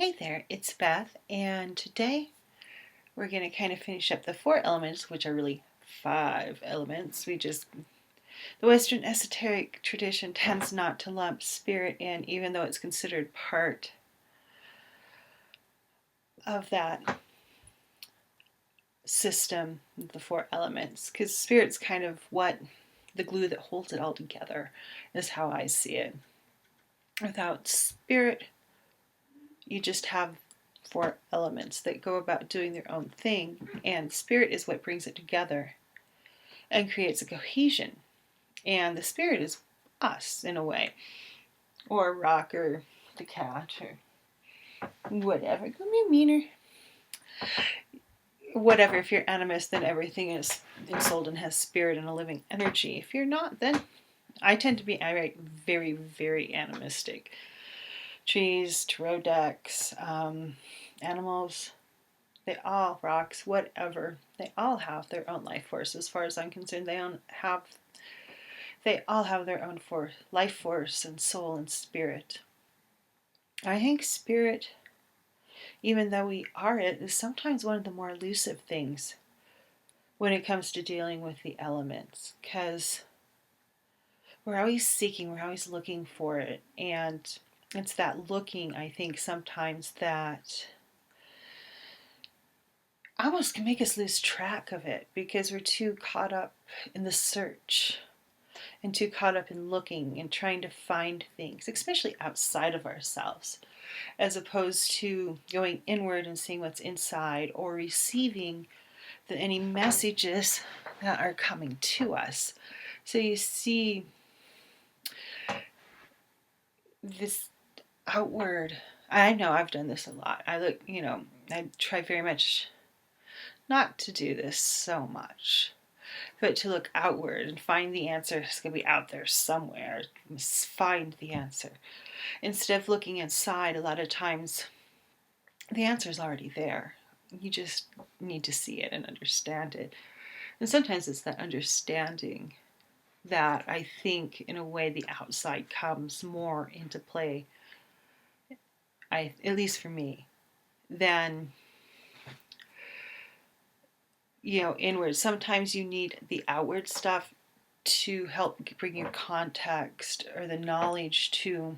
Hey there, it's Beth, and today we're going to kind of finish up the four elements, which are really five elements. The Western esoteric tradition tends not to lump spirit in, even though it's considered part of that system, the four elements, because spirit's kind of the glue that holds it all together, is how I see it. Without spirit, you just have four elements that go about doing their own thing, and spirit is what brings it together and creates a cohesion. And the spirit is us in a way, or rock, or the cat, or whatever. Don't be meaner. Whatever. If you're animist, then everything is ensouled and has spirit and a living energy. If you're not, then I tend to be very, very animistic. Trees, tarot decks, animals, they all, rocks, whatever, they all have their own life force. As far as I'm concerned, they all have their own life force and soul and spirit. I think spirit, even though we are it, is sometimes one of the more elusive things when it comes to dealing with the elements, because we're always seeking, we're always looking for it, and it's that looking, I think, sometimes that almost can make us lose track of it because we're too caught up in the search and too caught up in looking and trying to find things, especially outside of ourselves, as opposed to going inward and seeing what's inside, or receiving any messages that are coming to us. So you see this outward. I know I've done this a lot. I try very much not to do this so much, but to look outward and find the answer. It's going to be out there somewhere. Find the answer. Instead of looking inside, a lot of times the answer is already there. You just need to see it and understand it. And sometimes it's that understanding that I think, in a way, the outside comes more into play, at least for me, than inward. Sometimes you need the outward stuff to help bring you context or the knowledge to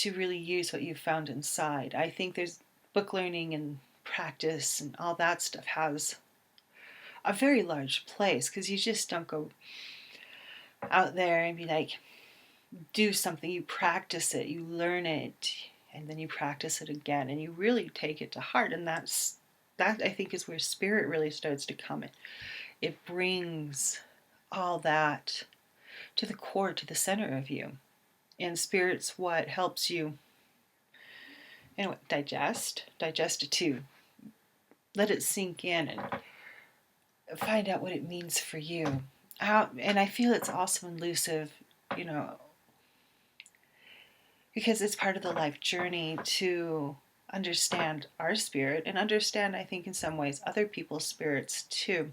really use what you've found inside. I think there's book learning and practice and all that stuff has a very large place, because you just don't go out there and be like, do something. You practice it, you learn it, and then you practice it again, and you really take it to heart. And that I think is where spirit really starts to come in. It brings all that to the core, to the center of you. And spirit's what helps you digest it too. Let it sink in and find out what it means for you. And I feel it's also elusive, because it's part of the life journey to understand our spirit and understand, I think, in some ways, other people's spirits too.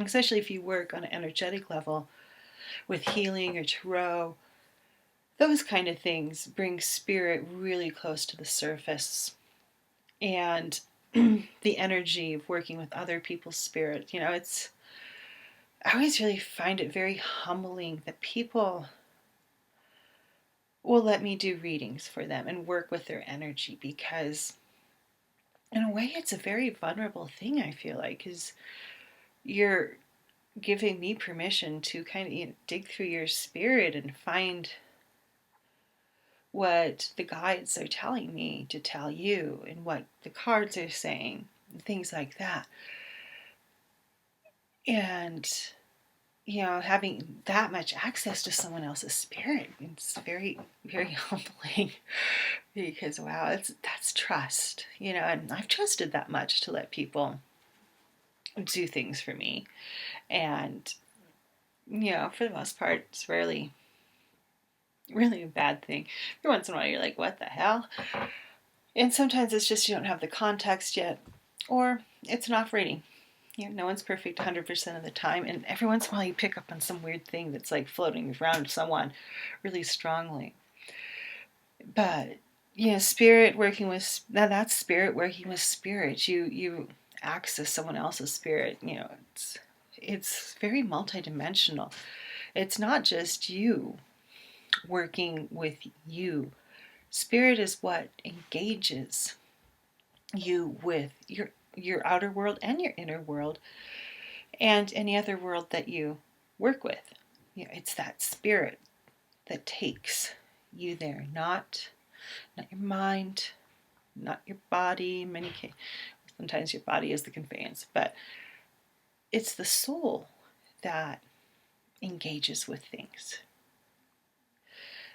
Especially if you work on an energetic level with healing or tarot, those kind of things bring spirit really close to the surface. And the energy of working with other people's spirit, I always really find it very humbling that people will let me do readings for them and work with their energy, because in a way it's a very vulnerable thing, I feel like, because you're giving me permission to kind of dig through your spirit and find what the guides are telling me to tell you and what the cards are saying and things like that. And having that much access to someone else's spirit, it's very, very humbling, because wow, that's trust, and I've trusted that much to let people do things for me. And for the most part, it's rarely really a bad thing. Every once in a while you're like, what the hell? And sometimes it's just you don't have the context yet, or it's an off reading. No one's perfect 100% of the time, and every once in a while you pick up on some weird thing that's like floating around someone really strongly. But spirit working with, that's spirit working with spirit. You access someone else's spirit. It's very multidimensional. It's not just you working with you. Spirit is what engages you with your outer world and your inner world and any other world that you work with. It's that spirit that takes you there, not your mind, not your body. In many cases, sometimes your body is the conveyance, but it's the soul that engages with things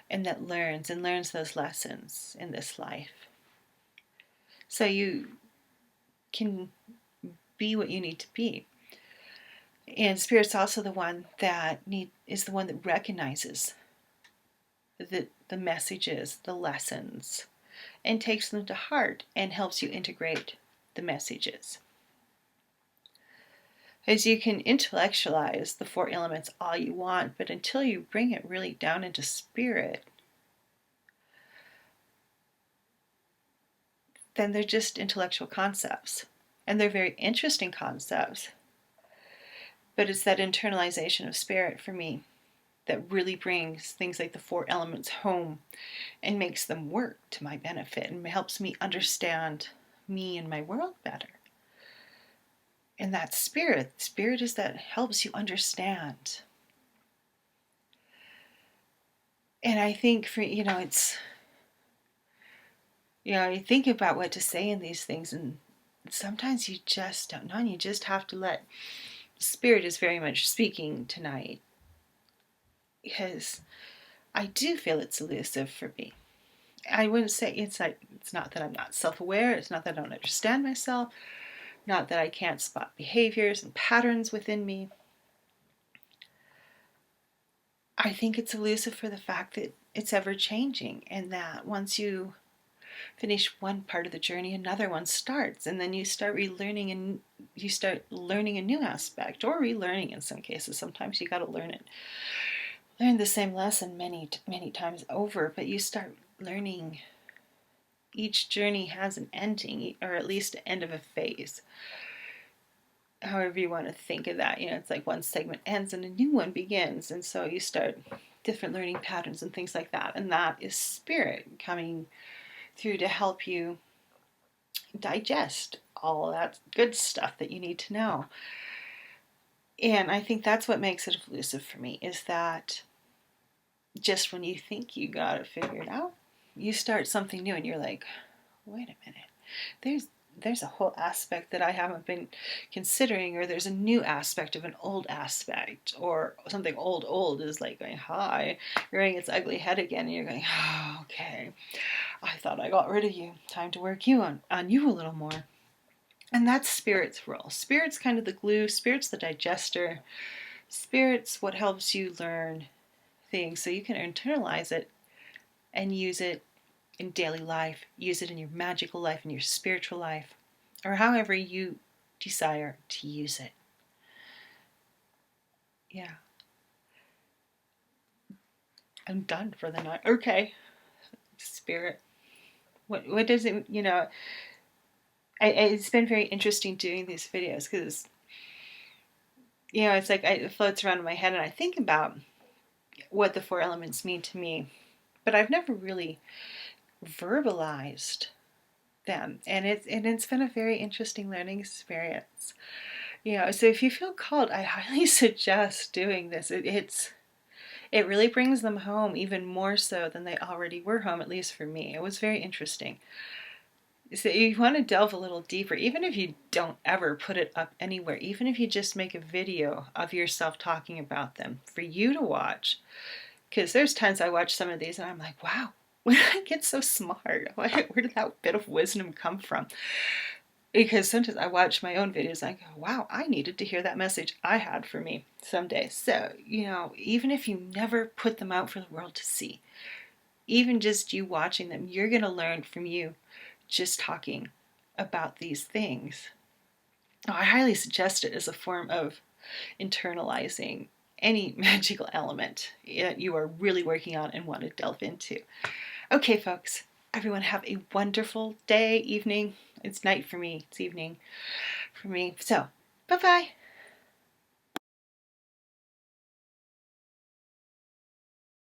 and that learns those lessons in this life. So you can be what you need to be. And spirit's also the one that is the one that recognizes the messages, the lessons, and takes them to heart and helps you integrate the messages. As you can intellectualize the four elements all you want, but until you bring it really down into spirit, then they're just intellectual concepts. And they're very interesting concepts. But it's that internalization of spirit for me that really brings things like the four elements home and makes them work to my benefit and helps me understand me and my world better. And that spirit is that helps you understand. And I think for, it's, you think about what to say in these things, and sometimes you just don't know, and you just have to let spirit is very much speaking tonight, because I do feel it's elusive for me. I wouldn't say it's not that I'm not self-aware, it's not that I don't understand myself, not that I can't spot behaviors and patterns within me. I think it's elusive for the fact that it's ever changing, and that once you finish one part of the journey, another one starts, and then you start relearning, and you start learning a new aspect, or relearning in some cases. Sometimes you got to learn the same lesson many times over, but you start learning. Each journey has an ending, or at least the end of a phase. However you want to think of that, it's like one segment ends and a new one begins, and so you start different learning patterns and things like that, and that is spirit coming through to help you digest all that good stuff that you need to know. And I think that's what makes it elusive for me, is that just when you think you got it figured out, you start something new and you're like, wait a minute, there's a whole aspect that I haven't been considering, or there's a new aspect of an old aspect, or something old is like going, hi, rearing its ugly head again, and you're going, oh, okay, I thought I got rid of you. Time to work on you a little more. And that's spirit's role. Spirit's kind of the glue. Spirit's the digester. Spirit's what helps you learn things so you can internalize it and use it in daily life, use it in your magical life, in your spiritual life, or however you desire to use it. Yeah. I'm done for the night. Okay. Spirit. What does it, it's been very interesting doing these videos, because, it's like it floats around in my head and I think about what the four elements mean to me, but I've never really verbalized them, and it's been a very interesting learning experience. So if you feel called, I highly suggest doing this. It really brings them home, even more so than they already were home, at least for me. It was very interesting. So you want to delve a little deeper, even if you don't ever put it up anywhere, even if you just make a video of yourself talking about them for you to watch. Because there's times I watch some of these and I'm like, wow, where did I get so smart? Where did that bit of wisdom come from? Because sometimes I watch my own videos and I go, wow, I needed to hear that message I had for me someday. So, even if you never put them out for the world to see, even just you watching them, you're going to learn from you just talking about these things. I highly suggest it as a form of internalizing any magical element that you are really working on and want to delve into. Okay, folks, everyone have a wonderful day, evening. It's night for me. It's evening for me. So, bye-bye.